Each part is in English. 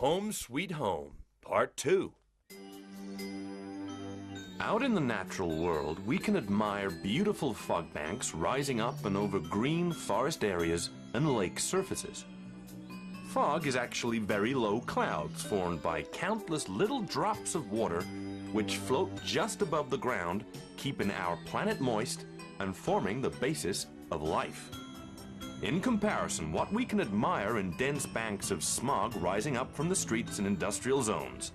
Home Sweet Home, Part 2. Out in the natural world, we can admire beautiful fog banks rising up and over green forest areas and lake surfaces. Fog is actually very low clouds formed by countless little drops of water which float just above the ground, keeping our planet moist and forming the basis of life. In comparison, what we can admire in dense banks of smog rising up from the streets and industrial zones.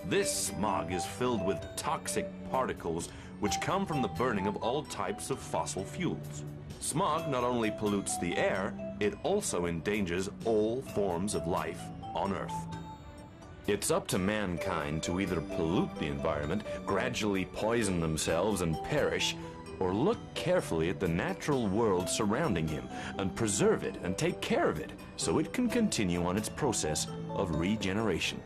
This smog is filled with toxic particles which come from the burning of all types of fossil fuels. Smog not only pollutes the air, it also endangers all forms of life on Earth. It's up to mankind to either pollute the environment, gradually poison themselves and perish, or look carefully at the natural world surrounding him and preserve it and take care of it so it can continue on its process of regeneration.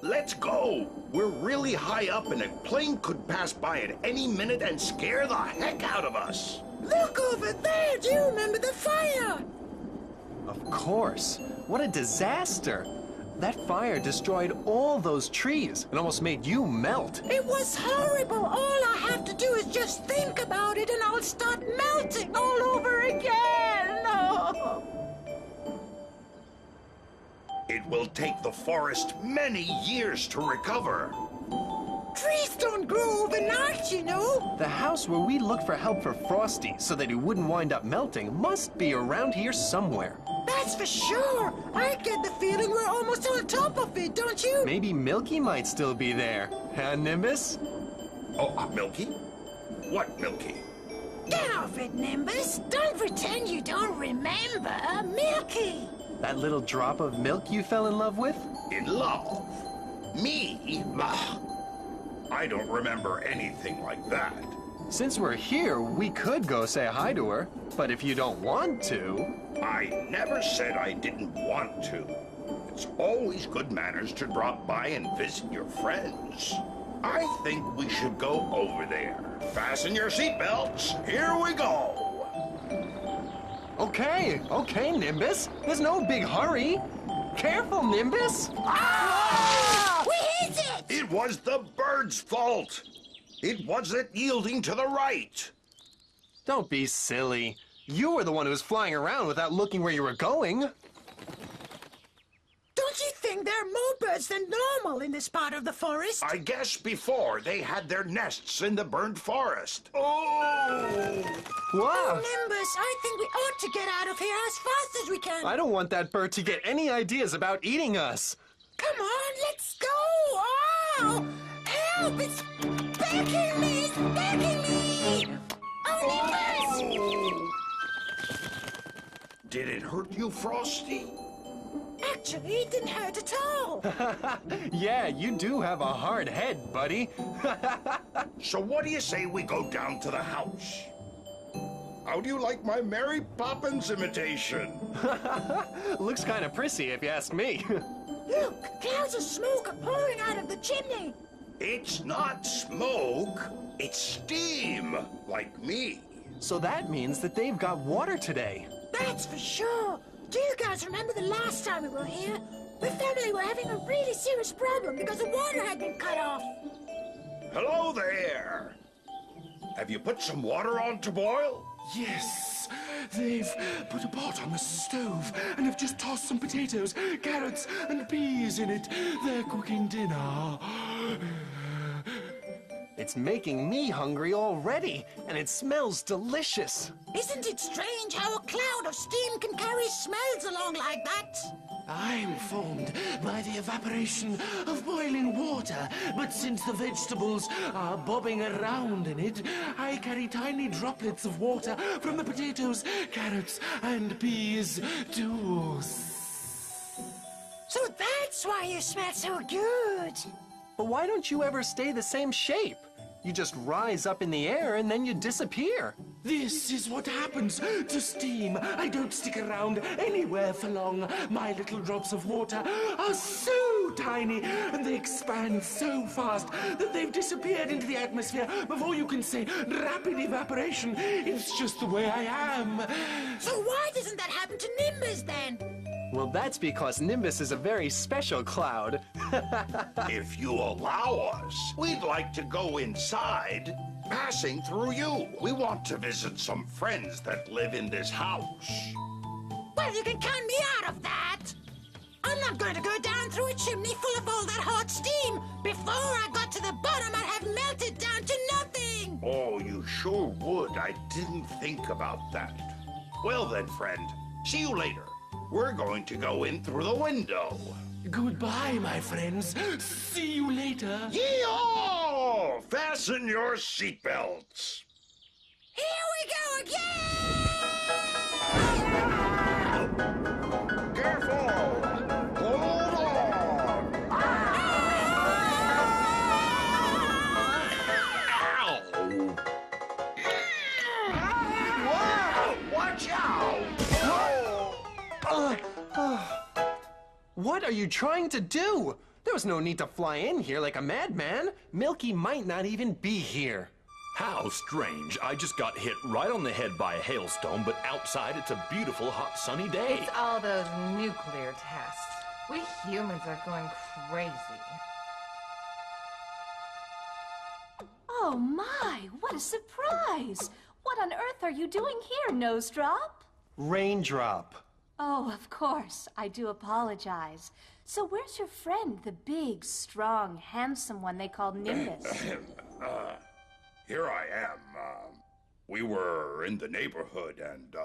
Let's go! We're really high up and a plane could pass by at any minute and scare the heck out of us. Look over there! Do you remember the fire? Of course. What a disaster! That fire destroyed all those trees and almost made you melt. It was horrible. All I have to do is just think about it and I'll start melting all over again. Oh. It will take the forest many years to recover. Trees don't grow overnight, you know. The house where we looked for help for Frosty so that he wouldn't wind up melting must be around here somewhere. That's for sure. I get the feeling we're almost on top of it, don't you? Maybe Milky might still be there. Huh, Nimbus? Oh, Milky? What Milky? Get off it, Nimbus. Don't pretend you don't remember. Milky. That little drop of milk you fell in love with? In love? Me? Bah. I don't remember anything like that. Since we're here, we could go say hi to her. But if you don't want to... I never said I didn't want to. It's always good manners to drop by and visit your friends. I think we should go over there. Fasten your seatbelts. Here we go. Okay, Nimbus. There's no big hurry. Careful, Nimbus. Ah! We hit it! It was the bird's fault. It wasn't yielding to the right. Don't be silly. You were the one who was flying around without looking where you were going. Don't you think there are more birds than normal in this part of the forest? I guess before they had their nests in the burnt forest. Oh! Wow! Oh, Nimbus, I think we ought to get out of here as fast as we can. I don't want that bird to get any ideas about eating us. Come on, let's go! Oh! Help! It's begging me! It's begging me! Oh, Nimbus! Did it hurt you, Frosty? Actually, it didn't hurt at all. Yeah, you do have a hard head, buddy. So what do you say we go down to the house? How do you like my Mary Poppins imitation? Looks kind of prissy, if you ask me. Look, clouds of smoke are pouring out of the chimney. It's not smoke, it's steam, like me. So that means that they've got water today. That's for sure. Do you guys remember the last time we were here? We found they were having a really serious problem because the water had been cut off. Hello there. Have you put some water on to boil? Yes, they've put a pot on the stove and have just tossed some potatoes, carrots and peas in it. They're cooking dinner. It's making me hungry already, and it smells delicious. Isn't it strange how a cloud of steam can carry smells along like that? I'm formed by the evaporation of boiling water, but since the vegetables are bobbing around in it, I carry tiny droplets of water from the potatoes, carrots, and peas too. So that's why you smell so good. But why don't you ever stay the same shape? You just rise up in the air and then you disappear. This is what happens to steam. I don't stick around anywhere for long. My little drops of water are so tiny and they expand so fast that they've disappeared into the atmosphere before you can say rapid evaporation. It's just the way I am. So why doesn't that happen to Nimbus then? Well, that's because Nimbus is a very special cloud. If you allow us, we'd like to go inside, passing through you. We want to visit some friends that live in this house. Well, you can count me out of that. I'm not going to go down through a chimney full of all that hot steam. Before I got to the bottom, I'd have melted down to nothing. Oh, you sure would. I didn't think about that. Well then, friend, see you later. We're going to go in through the window. Goodbye, my friends. See you later. Yee-haw! Fasten your seatbelts. Here we go again! Careful! Hold on! Ow! Whoa! Watch out! What are you trying to do? There was no need to fly in here like a madman. Milky might not even be here. How strange. I just got hit right on the head by a hailstone, but outside it's a beautiful, hot, sunny day. It's all those nuclear tests. We humans are going crazy. Oh my, what a surprise! What on earth are you doing here, Nosedrop? Raindrop. Oh, of course, I do apologize. So where's your friend, the big, strong, handsome one they call Nimbus? Here I am. We were in the neighborhood and,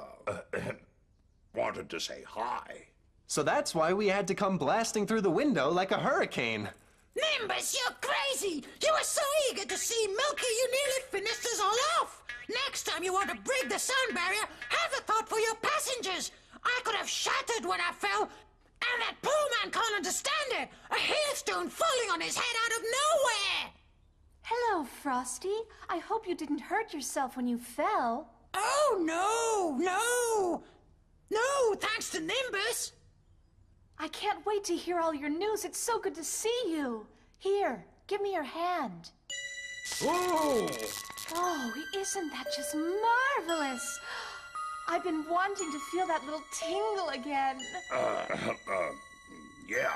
wanted to say hi. So that's why we had to come blasting through the window like a hurricane. Nimbus, you're crazy! You were so eager to see Milky, you nearly finished us all off! Next time you want to break the sound barrier, have a thought for your passengers! I could have shattered when I fell, and that poor man can't understand it! A hailstone falling on his head out of nowhere! Hello, Frosty. I hope you didn't hurt yourself when you fell. Oh, no! No, thanks to Nimbus! I can't wait to hear all your news. It's so good to see you. Here, give me your hand. Ooh! Oh, isn't that just marvelous? I've been wanting to feel that little tingle again. Yeah.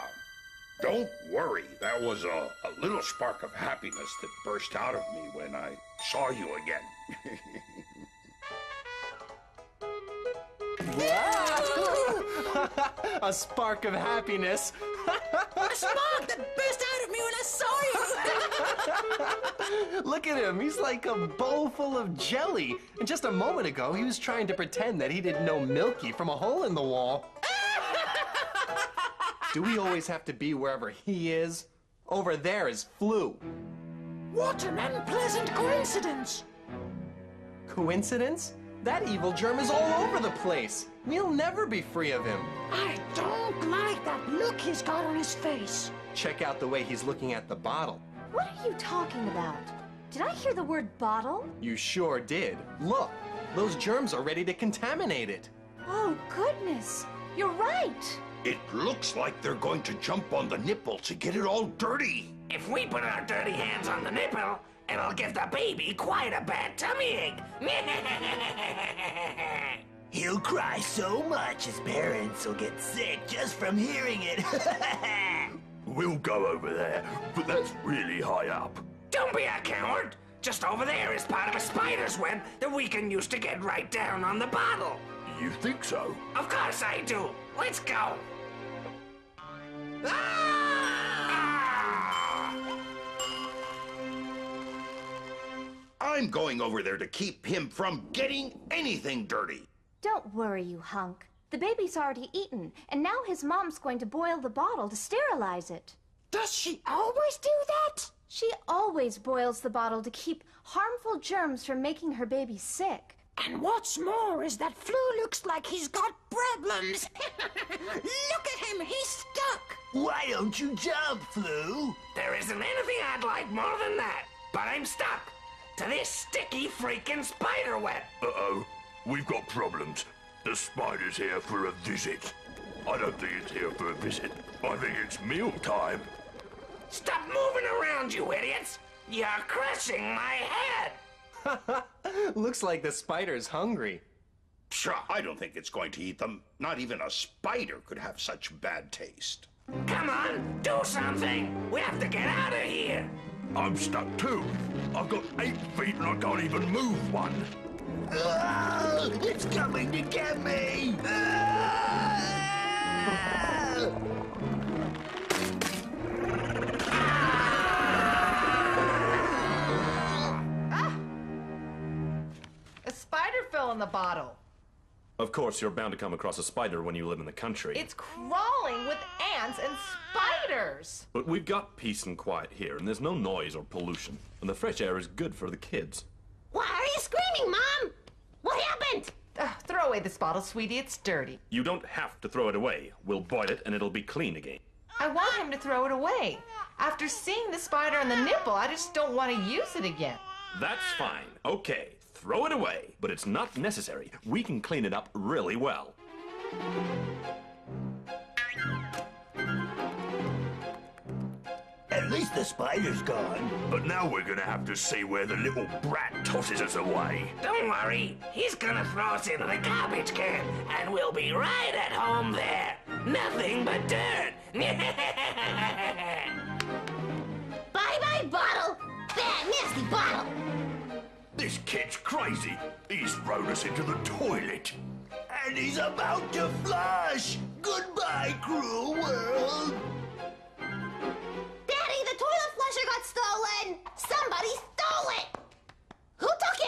Don't worry. That was a little spark of happiness that burst out of me when I saw you again. A spark of happiness. A spark that burst out of me when I saw you! Look at him. He's like a bowl full of jelly. And just a moment ago, he was trying to pretend that he didn't know Milky from a hole in the wall. Do we always have to be wherever he is? Over there is Flu. What an unpleasant coincidence! Coincidence? That evil germ is all over the place. We'll never be free of him. I don't like that look he's got on his face. Check out the way he's looking at the bottle. What are you talking about? Did I hear the word bottle? You sure did. Look, those germs are ready to contaminate it. Oh, goodness. You're right. It looks like they're going to jump on the nipple to get it all dirty. If we put our dirty hands on the nipple, it'll give the baby quite a bad tummy ache. He'll cry so much his parents will get sick just from hearing it. We'll go over there, but that's really high up. Don't be a coward. Just over there is part of a spider's web that we can use to get right down on the bottle. You think so? Of course I do. Let's go. I'm going over there to keep him from getting anything dirty. Don't worry, you hunk. The baby's already eaten, and now his mom's going to boil the bottle to sterilize it. Does she always do that? She always boils the bottle to keep harmful germs from making her baby sick. And what's more is that Flu looks like he's got problems. Look at him, he's stuck. Why don't you jump, Flu? There isn't anything I'd like more than that, but I'm stuck to this sticky freaking spider web. Uh-oh. We've got problems. The spider's here for a visit. I don't think it's here for a visit. I think it's meal time. Stop moving around, you idiots! You're crushing my head! Looks like the spider's hungry. Pshaw, I don't think it's going to eat them. Not even a spider could have such bad taste. Come on, do something. We have to get out of here. I'm stuck too. I've got 8 feet and I can't even move one. It's coming to get me. A spider fell in the bottle. Of course, you're bound to come across a spider when you live in the country. It's crawling with ants and spiders. But we've got peace and quiet here, and there's no noise or pollution. And the fresh air is good for the kids. Why are you screaming, Mom? What happened? Throw away this bottle, sweetie. It's dirty. You don't have to throw it away. We'll boil it and it'll be clean again. I want him to throw it away. After seeing the spider and the nipple, I just don't want to use it again. That's fine. Okay, throw it away. But it's not necessary. We can clean it up really well. At least the spider's gone. But now we're gonna have to see where the little brat tosses us away. Don't worry, he's gonna throw us into the garbage can, and we'll be right at home there. Nothing but dirt. Bye-bye, bottle. Bad, nasty bottle. This kid's crazy. He's thrown us into the toilet. And he's about to flush. Goodbye, cruel world. Daddy, the toilet flusher got stolen. Somebody stole it. Who took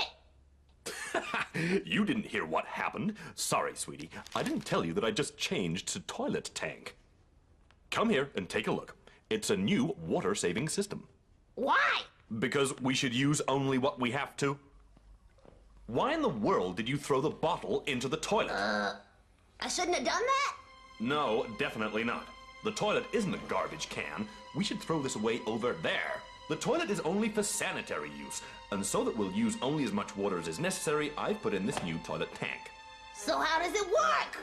it? You didn't hear what happened. Sorry, sweetie. I didn't tell you that I just changed to toilet tank. Come here and take a look. It's a new water-saving system. Why? Because we should use only what we have to. Why in the world did you throw the bottle into the toilet? I shouldn't have done that? No, definitely not. The toilet isn't a garbage can. We should throw this away over there. The toilet is only for sanitary use, and so that we'll use only as much water as is necessary, I've put in this new toilet tank. So how does it work?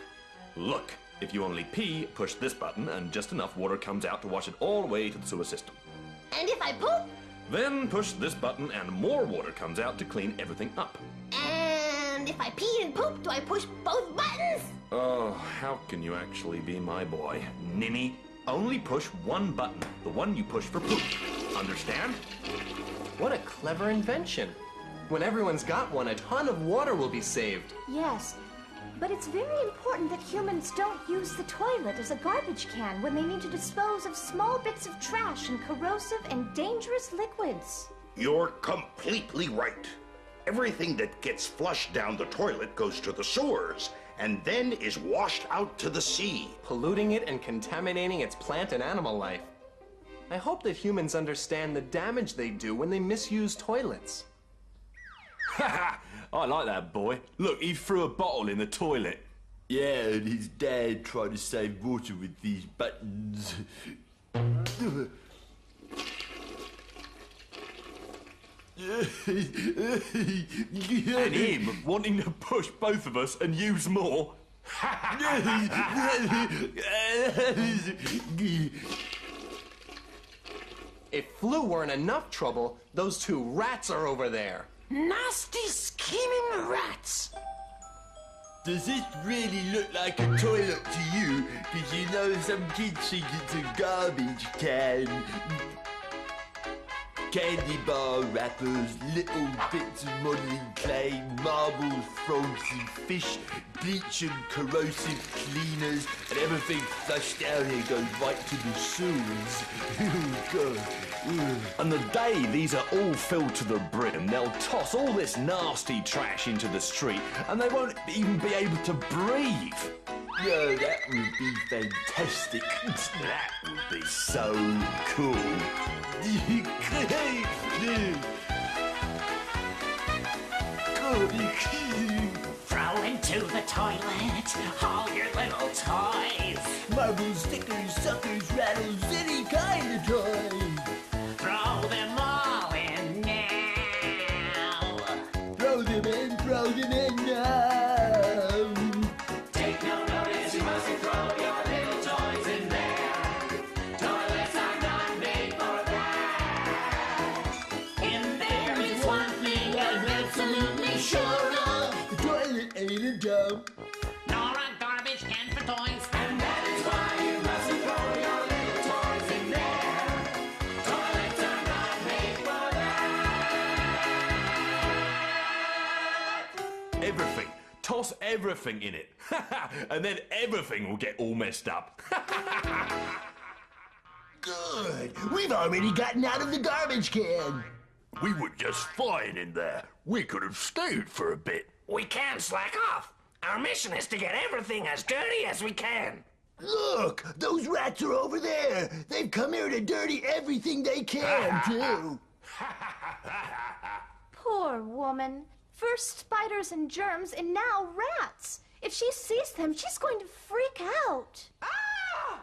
Look, if you only pee, push this button, and just enough water comes out to wash it all the way to the sewer system. And if I poop? Then push this button, and more water comes out to clean everything up. And if I pee and poop, do I push both buttons? Oh, how can you actually be my boy? Ninny, only push one button, the one you push for poop. Understand? What a clever invention. When everyone's got one, a ton of water will be saved. Yes, but it's very important that humans don't use the toilet as a garbage can when they need to dispose of small bits of trash and corrosive and dangerous liquids. You're completely right. Everything that gets flushed down the toilet goes to the sewers and then is washed out to the sea. Polluting it and contaminating its plant and animal life. I hope that humans understand the damage they do when they misuse toilets. Haha, I like that boy. Look, he threw a bottle in the toilet. Yeah, and his dad tried to save water with these buttons. And him wanting to push both of us and use more. If Flu weren't enough trouble, those two rats are over there. Nasty, scheming rats. Does this really look like a toilet to you? Because you know some kids think it's a garbage can. Candy bar wrappers, little bits of modeling clay, marbles, frogs and fish, bleach and corrosive cleaners, and everything flushed down here goes right to the sewers. Oh, God. Ugh. And the day these are all filled to the brim, they'll toss all this nasty trash into the street, and they won't even be able to breathe. No, that would be fantastic. That would be so cool. Throw into the toilet all your little toys. Marbles, stickers, suckers, rattles, any kind of toy. Throw them all in now. Throw them in now. Take no notice, you mustn't throw your little toys in there. Toilets are not made for that. In there is one thing I'm absolutely sure of. The toilet ain't a dump. Everything. Toss everything in it. And then everything will get all messed up. Good. We've already gotten out of the garbage can. We were just fine in there. We could have stayed for a bit. We can't slack off. Our mission is to get everything as dirty as we can. Look, those rats are over there. They've come here to dirty everything they can, too. Poor woman. First spiders and germs, and now rats. If she sees them, she's going to freak out. Ah!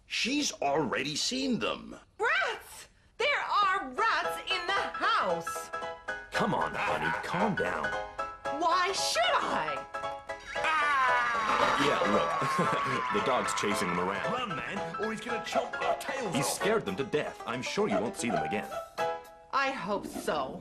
She's already seen them. Rats! There are rats in the house. Come on, honey, calm down. Why should I? Yeah, look. The dog's chasing them around. Run, man, or he's gonna chomp our tails He's off. scared them to death. I'm sure you won't see them again. I hope so.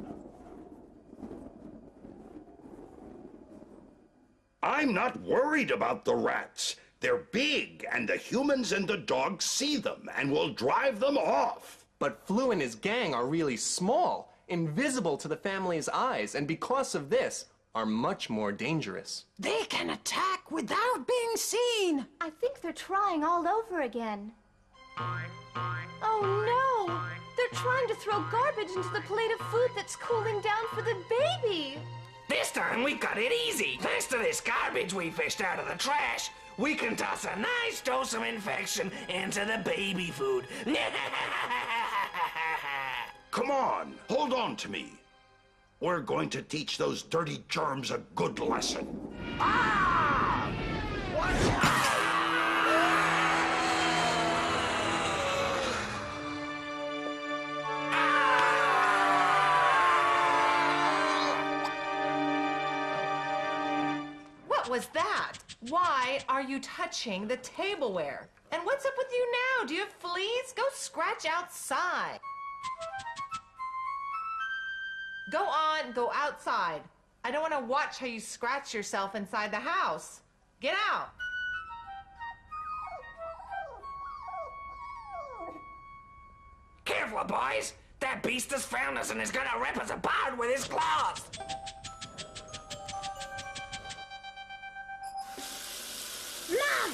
I'm not worried about the rats. They're big, and the humans and the dogs see them and will drive them off. But Flu and his gang are really small, invisible to the family's eyes, and because of this, are much more dangerous. They can attack without being seen. I think they're trying all over again. Oh no! They're trying to throw garbage into the plate of food that's cooling down for the baby. This time we got it easy. Thanks to this garbage we fished out of the trash, we can toss a nice dose of infection into the baby food. Come on, hold on to me. We're going to teach those dirty germs a good lesson. Ah! Watch out! What was that? Why are you touching the tableware? And what's up with you now? Do you have fleas? Go scratch outside. Go on, go outside. I don't want to watch how you scratch yourself inside the house. Get out. Careful, boys. That beast has found us and is gonna rip us apart with his claws. Mom!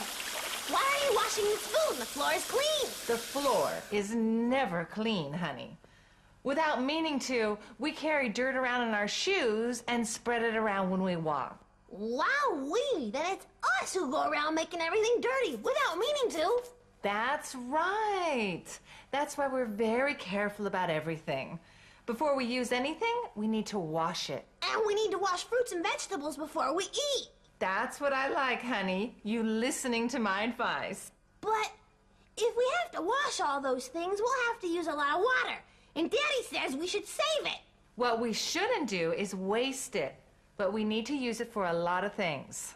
Why are you washing this food? The floor is clean. The floor is never clean, honey. Without meaning to, we carry dirt around in our shoes and spread it around when we walk. Wowee! Then it's us who go around making everything dirty without meaning to. That's right. That's why we're very careful about everything. Before we use anything, we need to wash it. And we need to wash fruits and vegetables before we eat. That's what I like, honey. You listening to my advice. But if we have to wash all those things, we'll have to use a lot of water. And Daddy says we should save it. What we shouldn't do is waste it, but we need to use it for a lot of things.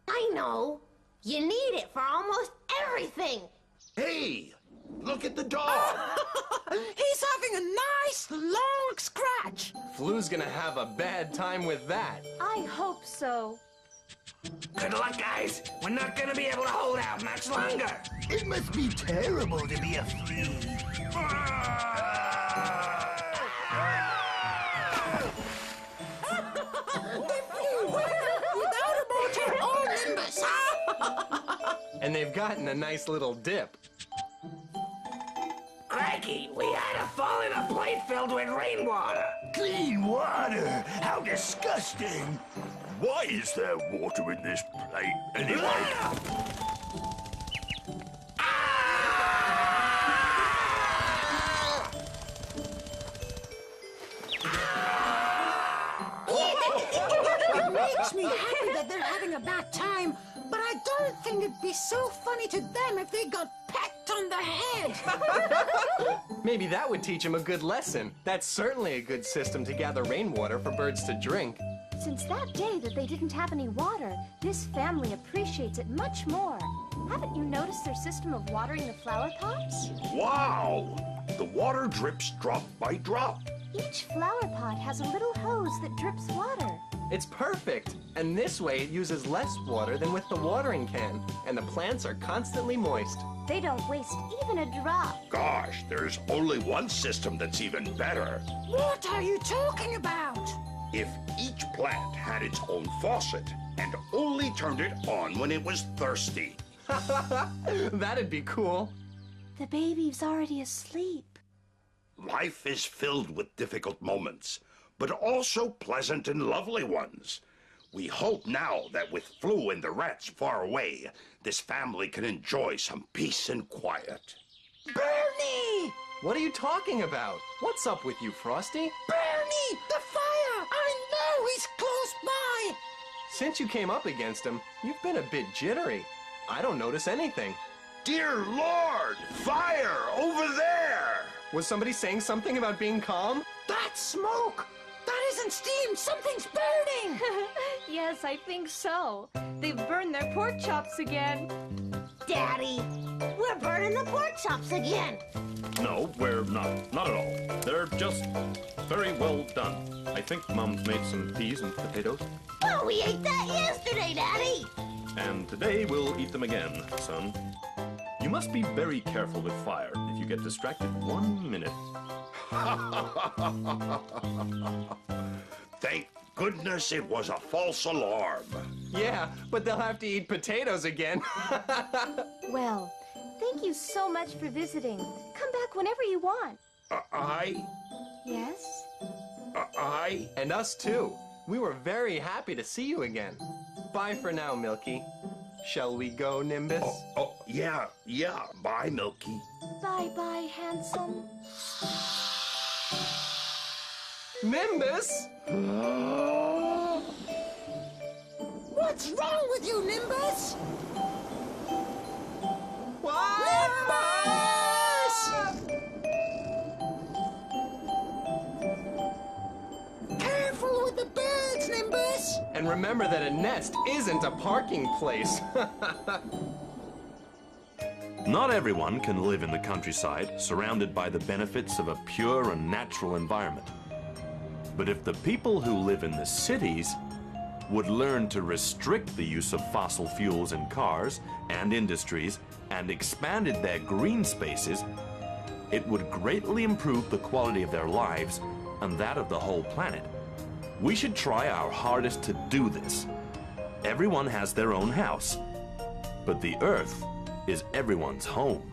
I know. You need it for almost everything. Hey, look at the dog. He's having a nice long scratch. Flu's gonna have a bad time with that. I hope so. Good luck, guys. We're not gonna be able to hold out much longer. It must be terrible to be a flea. Without a motor or Nimbus, huh? And they've gotten a nice little dip. Crikey, we had a fall in a plate filled with rainwater. Clean water! How disgusting! Why is there water in this plate, anyway? It makes me happy that they're having a bad time, but I don't think it'd be so funny to them if they got pecked on the head. Maybe that would teach them a good lesson. That's certainly a good system to gather rainwater for birds to drink. Since that day that they didn't have any water, this family appreciates it much more. Haven't you noticed their system of watering the flower pots? Wow! The water drips drop by drop. Each flower pot has a little hose that drips water. It's perfect. And this way it uses less water than with the watering can. And the plants are constantly moist. They don't waste even a drop. Gosh, there's only one system that's even better. What are you talking about? if each plant had its own faucet and only turned it on when it was thirsty. That'd be cool. The baby's already asleep. Life is filled with difficult moments, but also pleasant and lovely ones. We hope now that with Flu and the rats far away, this family can enjoy some peace and quiet. Bernie! What are you talking about? What's up with you, Frosty? Bernie! The fire! I know he's close by! Since you came up against him, you've been a bit jittery. I don't notice anything. Dear Lord! Fire! Over there! Was somebody saying something about being calm? That's smoke! That isn't steam! Something's burning! Yes, I think so. They've burned their pork chops again. Daddy, we're burning the pork chops again! No, we're not. Not at all. They're just very well done. I think Mom's made some peas and potatoes. Oh, we ate that yesterday, Daddy! And today we'll eat them again, son. You must be very careful with fire. If you get distracted 1 minute. Thank goodness it was a false alarm. Yeah, but they'll have to eat potatoes again. Well, thank you so much for visiting. Come back whenever you want. Yes? And us too. We were very happy to see you again. Bye for now, Milky. Shall we go, Nimbus? Oh, yeah. Bye, Milky. Bye-bye, handsome. Nimbus! What's wrong with you, Nimbus? What? Nimbus! Careful with the birds, Nimbus! And remember that a nest isn't a parking place. Not everyone can live in the countryside, surrounded by the benefits of a pure and natural environment. But if the people who live in the cities would learn to restrict the use of fossil fuels in cars and industries and expanded their green spaces, it would greatly improve the quality of their lives and that of the whole planet. We should try our hardest to do this. Everyone has their own house, but the Earth is everyone's home.